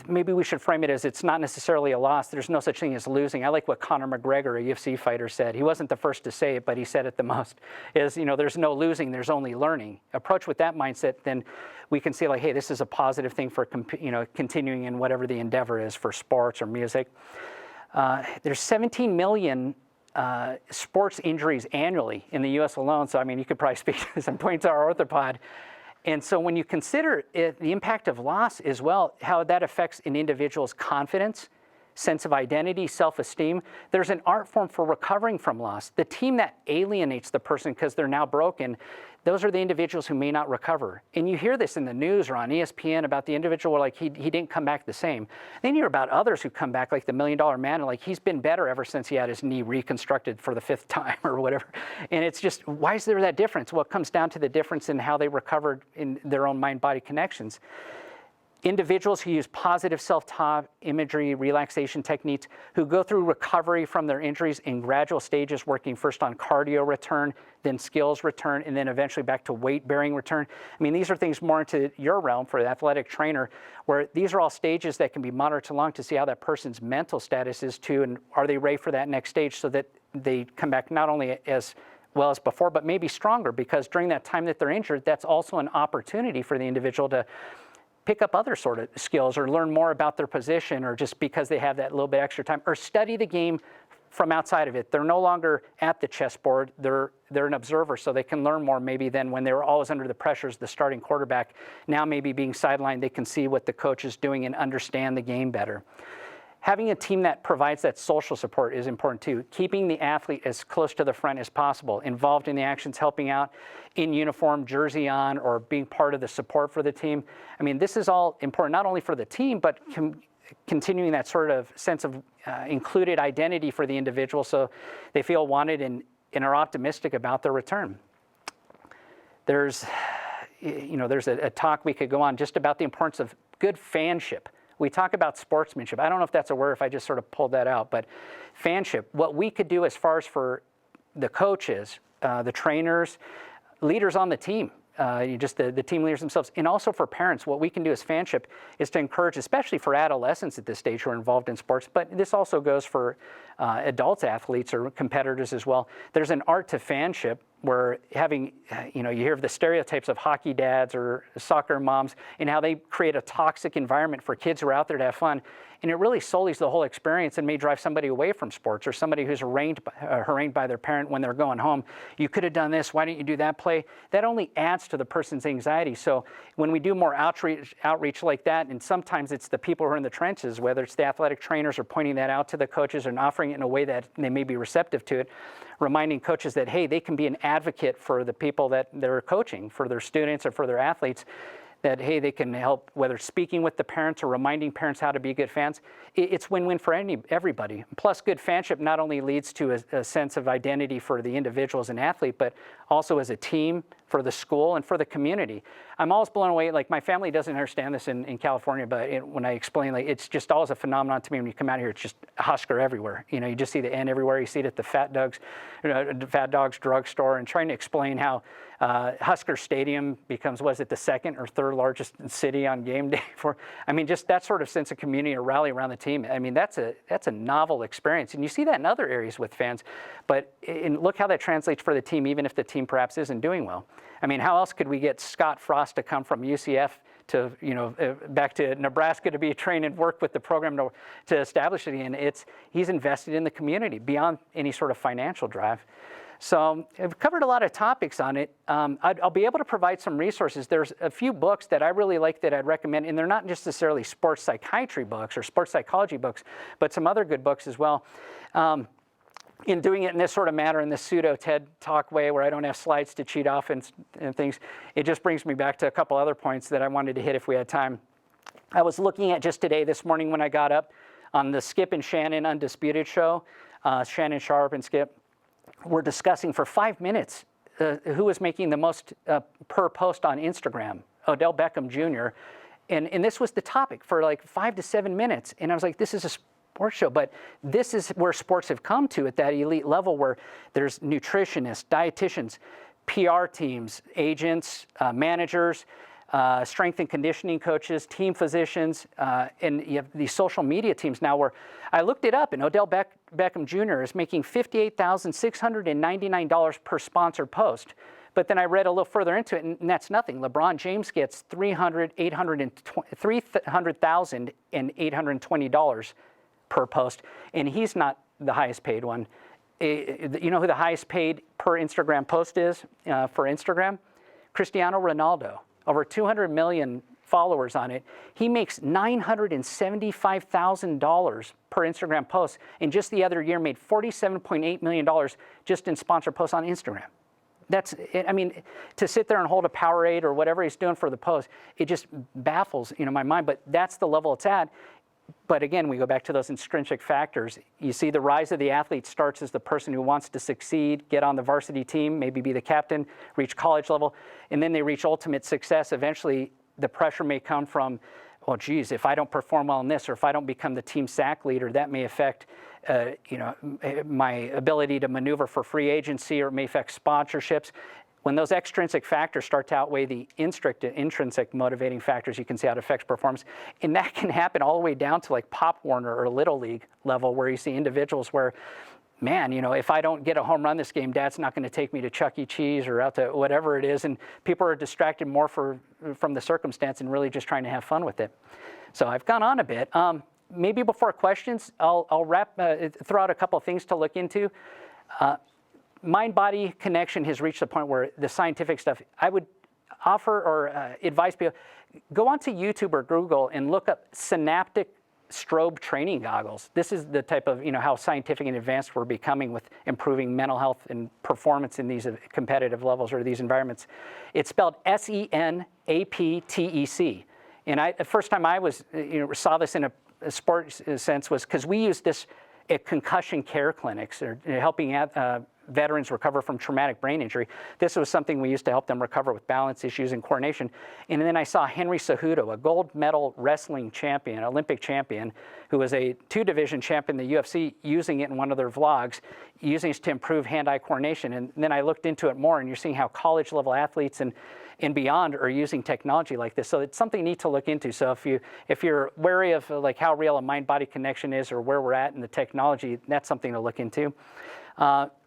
maybe we should frame it as it's not necessarily a loss. There's no such thing as losing. I like what Conor McGregor, a UFC fighter, said. He wasn't the first to say it, but he said it the most, is, there's no losing, there's only learning. Approach with that mindset, then we can see like, hey, this is a positive thing for, continuing in whatever the endeavor is for sports or music. There's 17 million sports injuries annually in the U.S. alone. So, you could probably speak to some points to our orthopod. And so when you consider the impact of loss as well, how that affects an individual's confidence, sense of identity, self-esteem, there's an art form for recovering from loss. The team that alienates the person because they're now broken, those are the individuals who may not recover. And you hear this in the news or on ESPN about the individual, like he didn't come back the same. Then you hear about others who come back, like the $1 Million Man, and like he's been better ever since he had his knee reconstructed for the 5th time or whatever. And it's just, why is there that difference? Well, it comes down to the difference in how they recovered in their own mind-body connections. Individuals who use positive self-talk, imagery, relaxation techniques, who go through recovery from their injuries in gradual stages, working first on cardio return, then skills return, and then eventually back to weight-bearing return. These are things more into your realm for the athletic trainer, where these are all stages that can be moderate to long to see how that person's mental status is too, and are they ready for that next stage so that they come back not only as well as before, but maybe stronger, because during that time that they're injured, that's also an opportunity for the individual to pick up other sort of skills or learn more about their position, or just because they have that little bit extra time, or study the game from outside of it. They're no longer at the chessboard, they're an observer, so they can learn more maybe than when they were always under the pressures, the starting quarterback. Now maybe being sidelined, they can see what the coach is doing and understand the game better. Having a team that provides that social support is important too. Keeping the athlete as close to the front as possible, involved in the actions, helping out in uniform, jersey on, or being part of the support for the team. This is all important, not only for the team, but continuing that sort of sense of included identity for the individual, so they feel wanted and are optimistic about their return. There's a talk we could go on just about the importance of good fanship. We talk about sportsmanship. I don't know if that's a word, if I just sort of pulled that out, but fanship, what we could do as far as for the coaches, the trainers, leaders on the team, the team leaders themselves, and also for parents, what we can do as fanship is to encourage, especially for adolescents at this stage who are involved in sports, but this also goes for adult athletes or competitors as well. There's an art to fanship where having, you hear of the stereotypes of hockey dads or soccer moms and how they create a toxic environment for kids who are out there to have fun. And it really sullies the whole experience and may drive somebody away from sports, or somebody who's harangued by their parent when they're going home. You could have done this, why didn't you do that play? That only adds to the person's anxiety. So when we do more outreach like that, and sometimes it's the people who are in the trenches, whether it's the athletic trainers or pointing that out to the coaches and offering it in a way that they may be receptive to it, reminding coaches that, hey, they can be an advocate for the people that they're coaching, for their students or for their athletes, that, hey, they can help, whether speaking with the parents or reminding parents how to be good fans. It's win-win for everybody. Plus, good fanship not only leads to a sense of identity for the individual as an athlete, but also as a team, for the school, and for the community. I'm always blown away, like my family doesn't understand this in California, but when I explain, like, it's just always a phenomenon to me when you come out here. It's just Husker everywhere. You just see the N everywhere. You see it at the Fat Dogs drugstore, and trying to explain how Husker Stadium becomes, was it the 2nd or 3rd largest city on game day for, just that sort of sense of community or rally around the team. That's a novel experience. And you see that in other areas with fans, but look how that translates for the team, even if the team perhaps isn't doing well. How else could we get Scott Frost to come from UCF to, back to Nebraska to be trained and work with the program to establish it again? He's invested in the community beyond any sort of financial drive. So I've covered a lot of topics on it. I'll be able to provide some resources. There's a few books that I really like that I'd recommend, and they're not necessarily sports psychiatry books or sports psychology books, but some other good books as well. In doing it in this sort of manner, in this pseudo TED Talk way where I don't have slides to cheat off and things, it just brings me back to a couple other points that I wanted to hit if we had time. I was looking at just today, this morning when I got up, on the Skip and Shannon Undisputed show, Shannon Sharp and Skip were discussing for 5 minutes who was making the most per post on Instagram, Odell Beckham Jr., and this was the topic for like 5 to 7 minutes, and I was like, this is a sports show, but this is where sports have come to at that elite level, where there's nutritionists, dietitians, PR teams, agents, managers, strength and conditioning coaches, team physicians, and you have these social media teams now where I looked it up, and Odell Beckham Jr. is making $58,699 per sponsored post. But then I read a little further into it, and that's nothing. LeBron James gets $300,820 per post, and he's not the highest paid one. You know who the highest paid per Instagram post is for Instagram? Cristiano Ronaldo. Over 200 million followers on it. He makes $975,000 per Instagram post, and just the other year made $47.8 million just in sponsored posts on Instagram. That's, I mean, to sit there and hold a Powerade or whatever he's doing for the post, it just baffles, my mind, but that's the level it's at. But again, we go back to those intrinsic factors. You see the rise of the athlete starts as the person who wants to succeed, get on the varsity team, maybe be the captain, reach college level, and then they reach ultimate success. Eventually, the pressure may come from, well, geez, if I don't perform well in this, or if I don't become the team SAC leader, that may affect my ability to maneuver for free agency, or it may affect sponsorships. When those extrinsic factors start to outweigh the intrinsic motivating factors, you can see how it affects performance. And that can happen all the way down to like Pop Warner or Little League level, where you see individuals where, man, if I don't get a home run this game, Dad's not going to take me to Chuck E. Cheese or out to whatever it is. And people are distracted more from the circumstance and really just trying to have fun with it. So I've gone on a bit. Maybe before questions, I'll throw out a couple of things to look into. Mind-body connection has reached the point where the scientific stuff, I would offer or advise people, go onto YouTube or Google and look up synaptic strobe training goggles. This is the type of, how scientific and advanced we're becoming with improving mental health and performance in these competitive levels or these environments. It's spelled SENAPTEC. And the first time I was, saw this in a sports sense was because we used this at concussion care clinics, or helping veterans recover from traumatic brain injury. This was something we used to help them recover with balance issues and coordination. And then I saw Henry Cejudo, a gold medal wrestling champion, Olympic champion, who was a 2-division champion in the UFC, using it in one of their vlogs, using it to improve hand-eye coordination. And then I looked into it more, and you're seeing how college-level athletes and beyond are using technology like this. So it's something neat to look into. So if you're wary of like how real a mind-body connection is or where we're at in the technology, that's something to look into.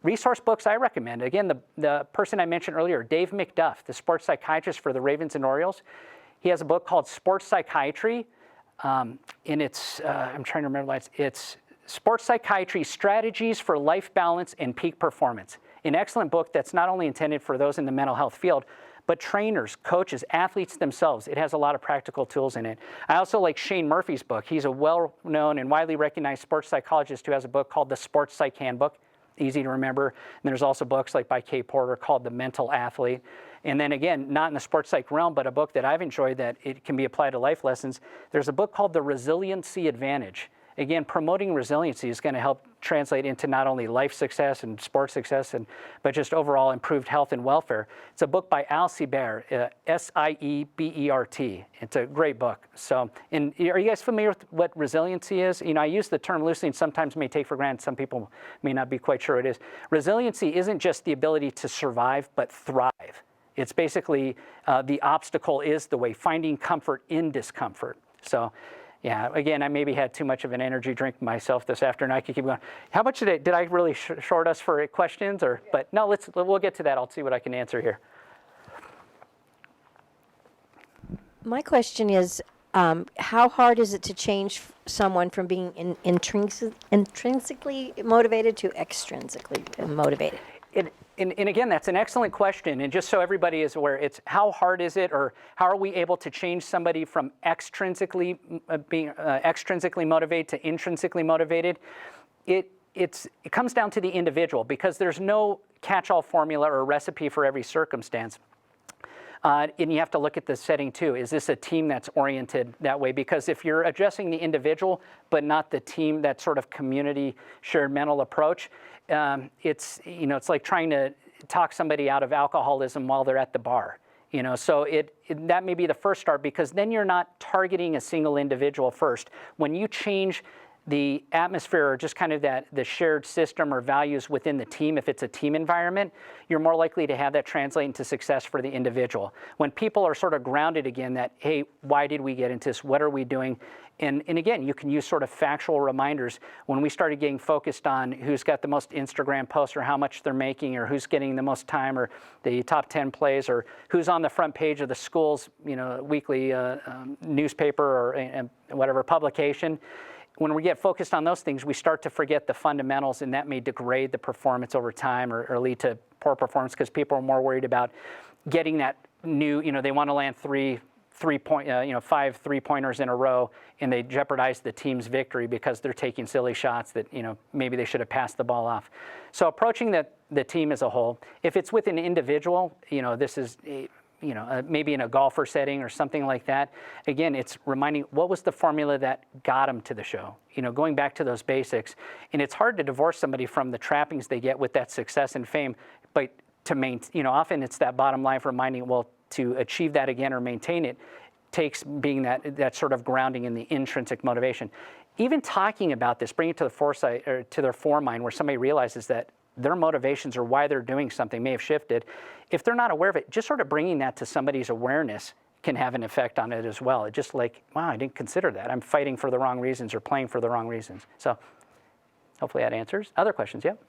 Resource books I recommend. Again, the person I mentioned earlier, Dave McDuff, the sports psychiatrist for the Ravens and Orioles. He has a book called Sports Psychiatry, and it's, I'm trying to remember, it's Sports Psychiatry, Strategies for Life Balance and Peak Performance. An excellent book that's not only intended for those in the mental health field, but trainers, coaches, athletes themselves. It has a lot of practical tools in it. I also like Shane Murphy's book. He's a well-known and widely recognized sports psychologist who has a book called the Sports Psych Handbook. Easy to remember. And there's also books like by Kay Porter called The Mental Athlete. And then again, not in the sports psych realm, but a book that I've enjoyed that it can be applied to life lessons. There's a book called The Resiliency Advantage. Again, promoting resiliency is going to help translate into not only life success and sports success, but just overall improved health and welfare. It's a book by Al Siebert, Siebert. It's a great book. So, and are you guys familiar with what resiliency is? I use the term loosely and sometimes may take for granted. Some people may not be quite sure what it is. Resiliency isn't just the ability to survive, but thrive. It's basically the obstacle is the way, finding comfort in discomfort. So, yeah, again, I maybe had too much of an energy drink myself this afternoon. I could keep going. How much did I really short us for questions? Or, yeah. But no, we'll get to that. I'll see what I can answer here. My question is, how hard is it to change someone from being intrinsically motivated to extrinsically motivated? And again, that's an excellent question. And just so everybody is aware, it's how hard is it, or how are we able to change somebody from being extrinsically motivated to intrinsically motivated? It comes down to the individual, because there's no catch-all formula or recipe for every circumstance. And you have to look at the setting too. Is this a team that's oriented that way? Because if you're addressing the individual but not the team, that sort of community shared mental approach, it's like trying to talk somebody out of alcoholism while they're at the bar. So that may be the first start, because then you're not targeting a single individual first. When you change the atmosphere, or just kind of the shared system or values within the team, if it's a team environment, you're more likely to have that translate into success for the individual. When people are sort of grounded again that, hey, why did we get into this? What are we doing? And again, you can use sort of factual reminders. When we started getting focused on who's got the most Instagram posts or how much they're making or who's getting the most time or the top 10 plays or who's on the front page of the school's weekly newspaper or whatever publication, when we get focused on those things, we start to forget the fundamentals, and that may degrade the performance over time or lead to poor performance because people are more worried about getting that new, they want to land five 3-pointers in a row, and they jeopardize the team's victory because they're taking silly shots that, maybe they should have passed the ball off. So approaching the team as a whole, if it's with an individual, this is maybe in a golfer setting or something like that. Again, it's reminding what was the formula that got them to the show, going back to those basics. And it's hard to divorce somebody from the trappings they get with that success and fame, but to maintain, often it's that bottom line for reminding, well, to achieve that again or maintain it takes being that sort of grounding in the intrinsic motivation. Even talking about this, bring it to the foresight or to their foremind where somebody realizes that their motivations or why they're doing something may have shifted. If they're not aware of it, just sort of bringing that to somebody's awareness can have an effect on it as well. It's just like, wow, I didn't consider that. I'm fighting for the wrong reasons or playing for the wrong reasons. So hopefully that answers. Other questions? Yep.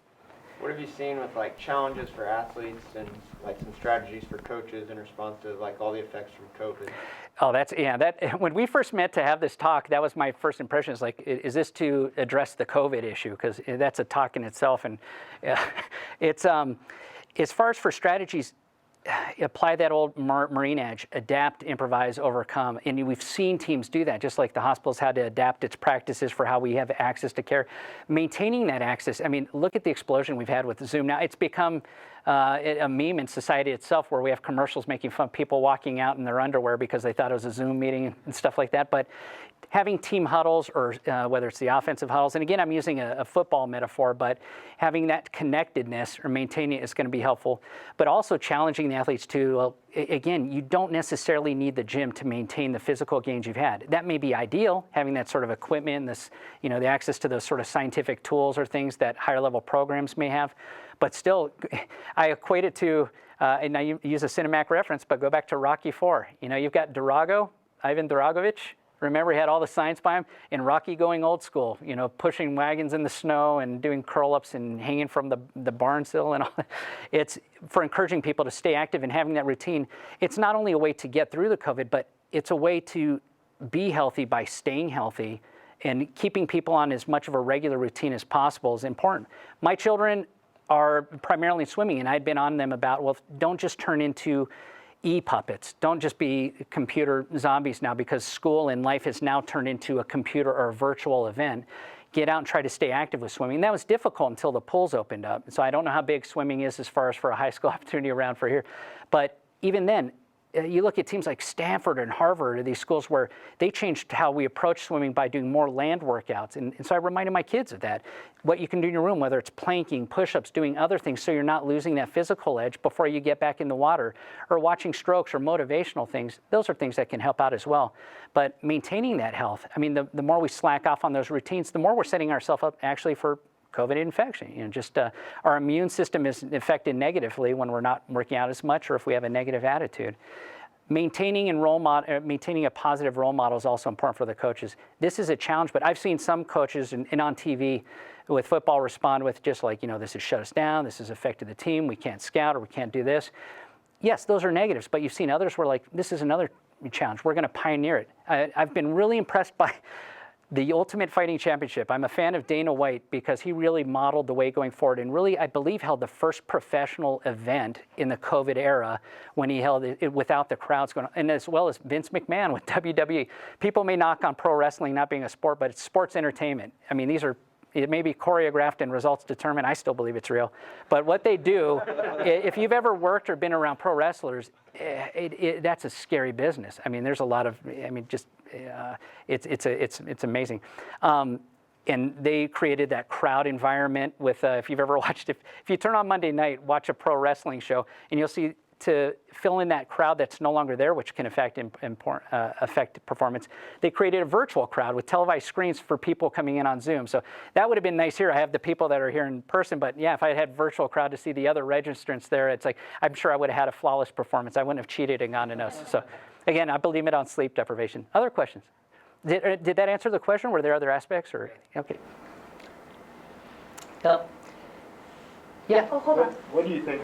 What have you seen with like challenges for athletes and like some strategies for coaches in response to like all the effects from COVID? Oh, that when we first met to have this talk, that was my first impression. Is like, is this to address the COVID issue? Because that's a talk in itself, and it's as far as for strategies, apply that old Marine adage: adapt, improvise, overcome. And we've seen teams do that, just like the hospitals had to adapt its practices for how we have access to care. Maintaining that access, I mean, look at the explosion we've had with Zoom. Now, it's become a meme in society itself where we have commercials making fun of people walking out in their underwear because they thought it was a Zoom meeting and stuff like that. But having team huddles or whether it's the offensive huddles, and again, I'm using a football metaphor, but having that connectedness or maintaining it is going to be helpful. But also challenging the athletes to, well, again, you don't necessarily need the gym to maintain the physical gains you've had. That may be ideal, having that sort of equipment, the access to those sort of scientific tools or things that higher level programs may have. But still, I equate it to, and I use a Cinemac reference, but go back to Rocky IV. You've got Ivan Dragovich. Remember, he had all the science by him. And Rocky going old school, pushing wagons in the snow and doing curl-ups and hanging from the barn sill and all. It's for encouraging people to stay active and having that routine. It's not only a way to get through the COVID, but it's a way to be healthy by staying healthy, and keeping people on as much of a regular routine as possible is important. My children are primarily swimming, and I'd been on them about, well, don't just turn into e-puppets. Don't just be computer zombies now, because school and life has now turned into a computer or a virtual event. Get out and try to stay active with swimming. And that was difficult until the pools opened up. So I don't know how big swimming is as far as for a high school opportunity around for here. But even then, you look at teams like Stanford and Harvard, or these schools where they changed how we approach swimming by doing more land workouts. And so I reminded my kids of that. What you can do in your room, whether it's planking, push-ups, doing other things so you're not losing that physical edge before you get back in the water, or watching strokes or motivational things. Those are things that can help out as well. But maintaining that health, I mean, the more we slack off on those routines, the more we're setting ourselves up actually for COVID infection. Our immune system is affected negatively when we're not working out as much, or if we have a negative attitude. Maintaining a positive role model is also important for the coaches. This is a challenge, but I've seen some coaches and on TV with football respond with just like, this has shut us down, this has affected the team, we can't scout, or we can't do this. Yes, those are negatives, but you've seen others where like, this is another challenge, we're going to pioneer it. I've been really impressed by the Ultimate Fighting Championship. I'm a fan of Dana White because he really modeled the way going forward, and really, I believe, held the first professional event in the COVID era when he held it without the crowds going on, and as well as Vince McMahon with WWE. People may knock on pro wrestling not being a sport, but it's sports entertainment. I mean, it may be choreographed and results determined. I still believe it's real. But what they do, if you've ever worked or been around pro wrestlers, that's a scary business. I mean, there's a lot of, it's amazing. And they created that crowd environment with, if you've ever watched, if you turn on Monday night, watch a pro wrestling show, and you'll see to fill in that crowd that's no longer there, which can affect performance, they created a virtual crowd with televised screens for people coming in on Zoom. So that would have been nice here. I have the people that are here in person, but yeah, if I had virtual crowd to see the other registrants there, it's like, I'm sure I would have had a flawless performance. I wouldn't have cheated and gone to nose. So again, I blame it on sleep deprivation. Other questions? Did that answer the question? Were there other aspects or, okay. Yeah. Oh, hold on. What do you think?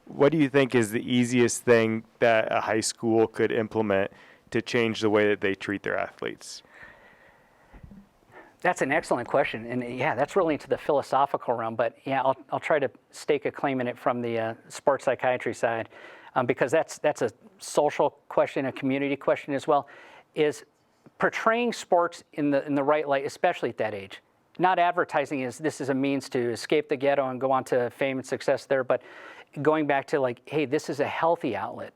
What do you think is the easiest thing that a high school could implement to change the way that they treat their athletes? That's an excellent question, and yeah, that's really into the philosophical realm. But yeah, I'll try to stake a claim in it from the sports psychiatry side, because that's a social question, a community question as well. Is portraying sports in the right light, especially at that age. Not advertising as this is a means to escape the ghetto and go on to fame and success there, but going back to like, hey, this is a healthy outlet,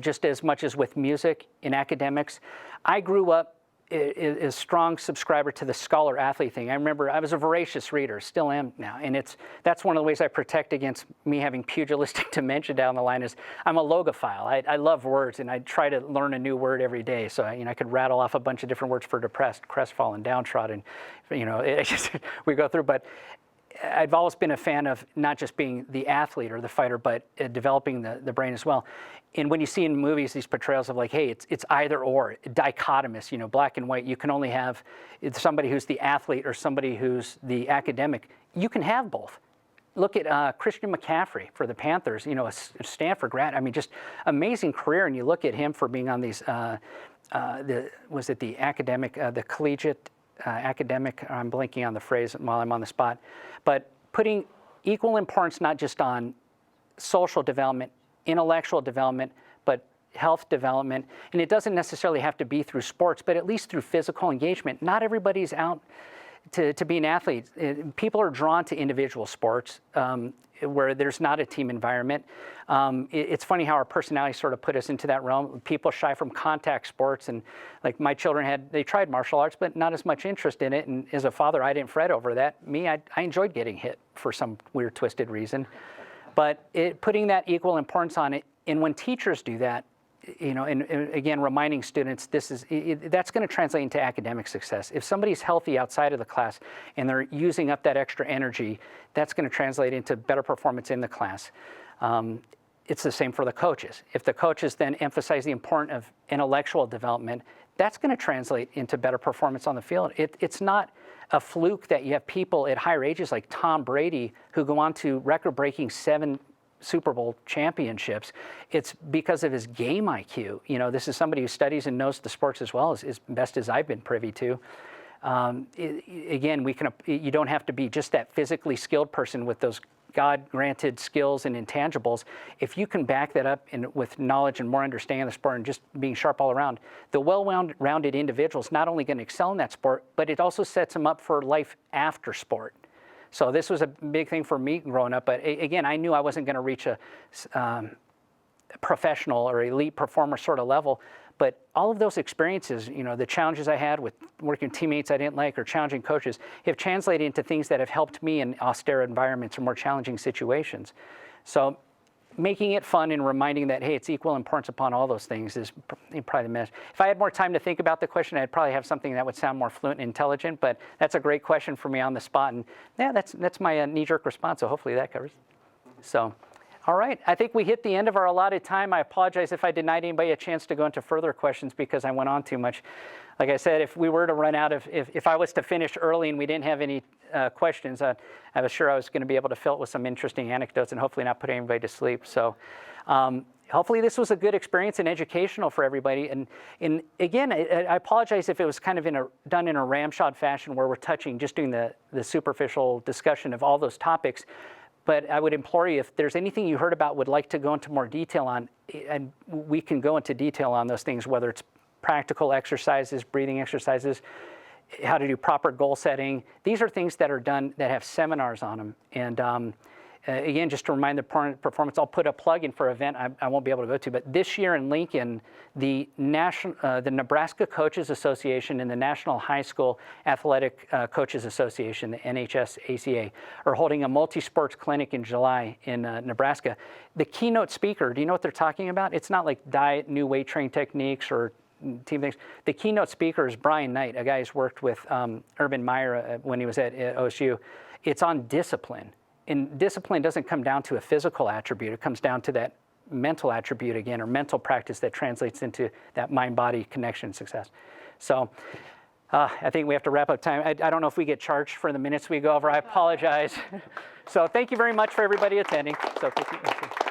just as much as with music in academics. I grew up a strong subscriber to the scholar-athlete thing. I remember I was a voracious reader, still am now, and that's one of the ways I protect against me having pugilistic dementia down the line is I'm a logophile. I love words, and I try to learn a new word every day. So I could rattle off a bunch of different words for depressed, crestfallen, downtrodden. We go through, but I've always been a fan of not just being the athlete or the fighter, but developing the brain as well. And when you see in movies these portrayals of like, hey, it's either or, dichotomous, black and white. You can only have somebody who's the athlete or somebody who's the academic. You can have both. Look at Christian McCaffrey for the Panthers, a Stanford grad. I mean, just amazing career. And you look at him for being on these, the academic, the collegiate academic, I'm blanking on the phrase while I'm on the spot, but putting equal importance not just on social development, intellectual development, but health development. And it doesn't necessarily have to be through sports, but at least through physical engagement. Not everybody's out to be an athlete. People are drawn to individual sports where there's not a team environment. It's funny how our personalities sort of put us into that realm. People shy from contact sports, and like my children they tried martial arts, but not as much interest in it. And as a father, I didn't fret over that. Me, I enjoyed getting hit for some weird, twisted reason. But putting that equal importance on it, and when teachers do that, and again, reminding students, that's going to translate into academic success. If somebody's healthy outside of the class and they're using up that extra energy, that's going to translate into better performance in the class. It's the same for the coaches. If the coaches then emphasize the importance of intellectual development, that's going to translate into better performance on the field. It's not a fluke that you have people at higher ages like Tom Brady who go on to record-breaking 7 Super Bowl championships. It's because of his game IQ. This is somebody who studies and knows the sports as well as best as I've been privy to. Again, you don't have to be just that physically skilled person with those God-granted skills and intangibles. If you can back that up with knowledge and more understanding of the sport and just being sharp all around, the well-rounded individual is not only going to excel in that sport, but it also sets them up for life after sport. So this was a big thing for me growing up. But again, I knew I wasn't going to reach a professional or elite performer sort of level. But all of those experiences, the challenges I had with working with teammates I didn't like or challenging coaches have translated into things that have helped me in austere environments or more challenging situations. So making it fun and reminding that, hey, it's equal importance upon all those things is probably the message. If I had more time to think about the question, I'd probably have something that would sound more fluent and intelligent, but that's a great question for me on the spot. And yeah, that's my knee-jerk response, so hopefully that covers. So, all right, I think we hit the end of our allotted time. I apologize if I denied anybody a chance to go into further questions because I went on too much. Like I said, if we were to run out of, if I was to finish early and we didn't have any questions, I was sure I was going to be able to fill it with some interesting anecdotes and hopefully not put anybody to sleep. So hopefully this was a good experience and educational for everybody. And again, I apologize if it was kind of done in a ramshot fashion where we're just doing the superficial discussion of all those topics. But I would implore you, if there's anything you heard about would like to go into more detail on, and we can go into detail on those things, whether it's practical exercises, breathing exercises, how to do proper goal setting. These are things that are done that have seminars on them. And again, just to remind the performance, I'll put a plug in for an event I won't be able to go to, but this year in Lincoln, the Nebraska Coaches Association and the National High School Athletic Coaches Association, the NHS-ACA, are holding a multi-sports clinic in July in Nebraska. The keynote speaker, do you know what they're talking about? It's not like diet, new weight training techniques, or team things. The keynote speaker is Brian Knight, a guy who's worked with Urban Meyer when he was at OSU. It's on discipline. And discipline doesn't come down to a physical attribute. It comes down to that mental attribute again, or mental practice that translates into that mind-body connection success. So I think we have to wrap up time. I don't know if we get charged for the minutes we go over. I apologize. So thank you very much for everybody attending. So thank you.